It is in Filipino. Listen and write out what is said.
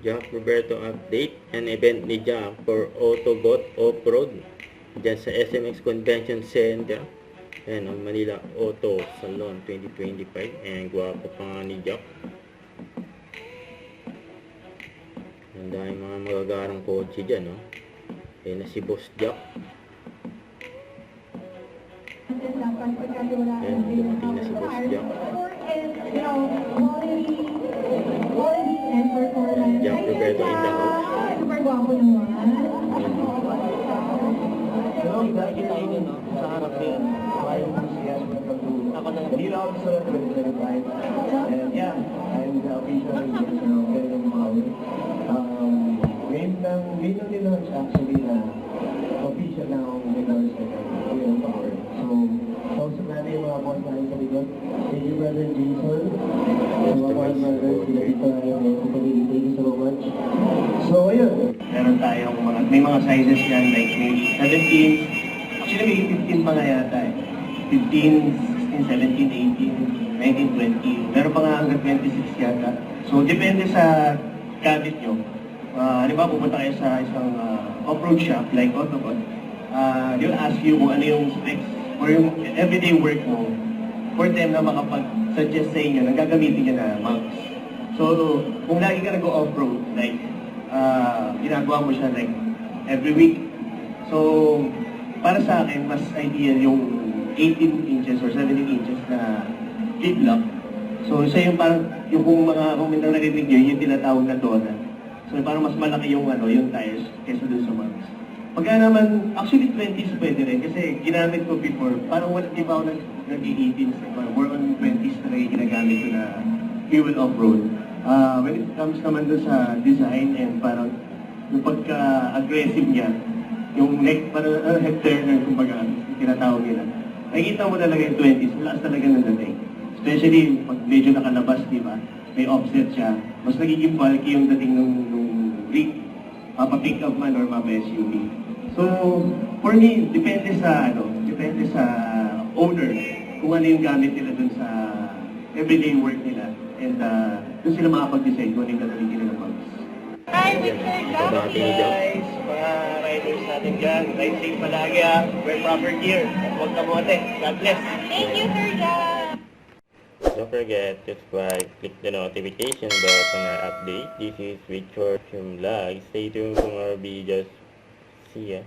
Jack Roberto update and event ni Jack for Autobot Off-Road dyan sa SMX Convention Center. Ayan, Manila Auto Salon 2025. Ayan, gwapo pa nga ni Jack. Ang dahil mga magagarang kotse dyan, no? Ayan na si Boss Jack. Ayan, dumating na si Boss Jack. Jack Roberto in the house. Hello, nakikita yun yun, no? Sa harap yun. Ako na hindi lang ako sa 2025. And yeah, I'm the official investor of Kevin Power. Ngayon din lang actually na official na akong endorser ng Kevin Power. So, kausap natin yung mga boss natin sa likod. Thank you, Brother Jason. Sa mga boss brothers, pinakita na yung kapatid. Thank you so much. So, ayun. Meron tayong may mga sizes yan, like may 17, actually may 15 pa nga yata eh. 15, 16, 17, 18, 19, 20. Meron pa nga hanggang 26 yata. So, depende sa gamit nyo. Halimbawa, pupunta kayo sa isang off-road shop like Autobot. They'll ask you kung ano yung specs or yung everyday work mo for them na makapag-suggest sa inyo na gagamitin nyo na mounts. So, kung lagi ka nag-off-road, like, ginagawa mo siya like every week. So, para sa akin, mas ideal yung 18 inches or 17 inches na flip lock. So, isa yung parang, yung kung may narinig nyo, yung tinatawag na donut. So, parang mas malaki yung, yung tires kaysa dun sa mounts. Pagka naman, actually 20s pwede rin kasi ginamit ko before, parang di ba ako nag-18s, more on 20s na ginagamit ko na fuel off-road. When it comes naman doon sa design and parang yung pagka-aggressive niya, yung neck, parang head turner, kumbaga, tinatawag nila. Nakikita mo talaga yung 20s, lakas talaga ng dating. Especially pag medyo nakalabas, di ba? May offset siya. Mas nagiging bulky yung dating ng rig, mapa-pick up man or mapa-SUV. So, for me, depende sa owner kung ano yung gamit nila dun sa everyday work nila. And doon sila makapag-decide kung ano yung gagawin nila ng mounts. Hi, Mr. Gabriel! Guys, mga riders natin dyan, ride safe palagi ha. Wear proper gear at huwag kamote. God bless! Thank you, Sir Jack! Don't forget to subscribe, click the notification bell for our update. This is Richard from Vlog. Stay tuned for more videos. See ya.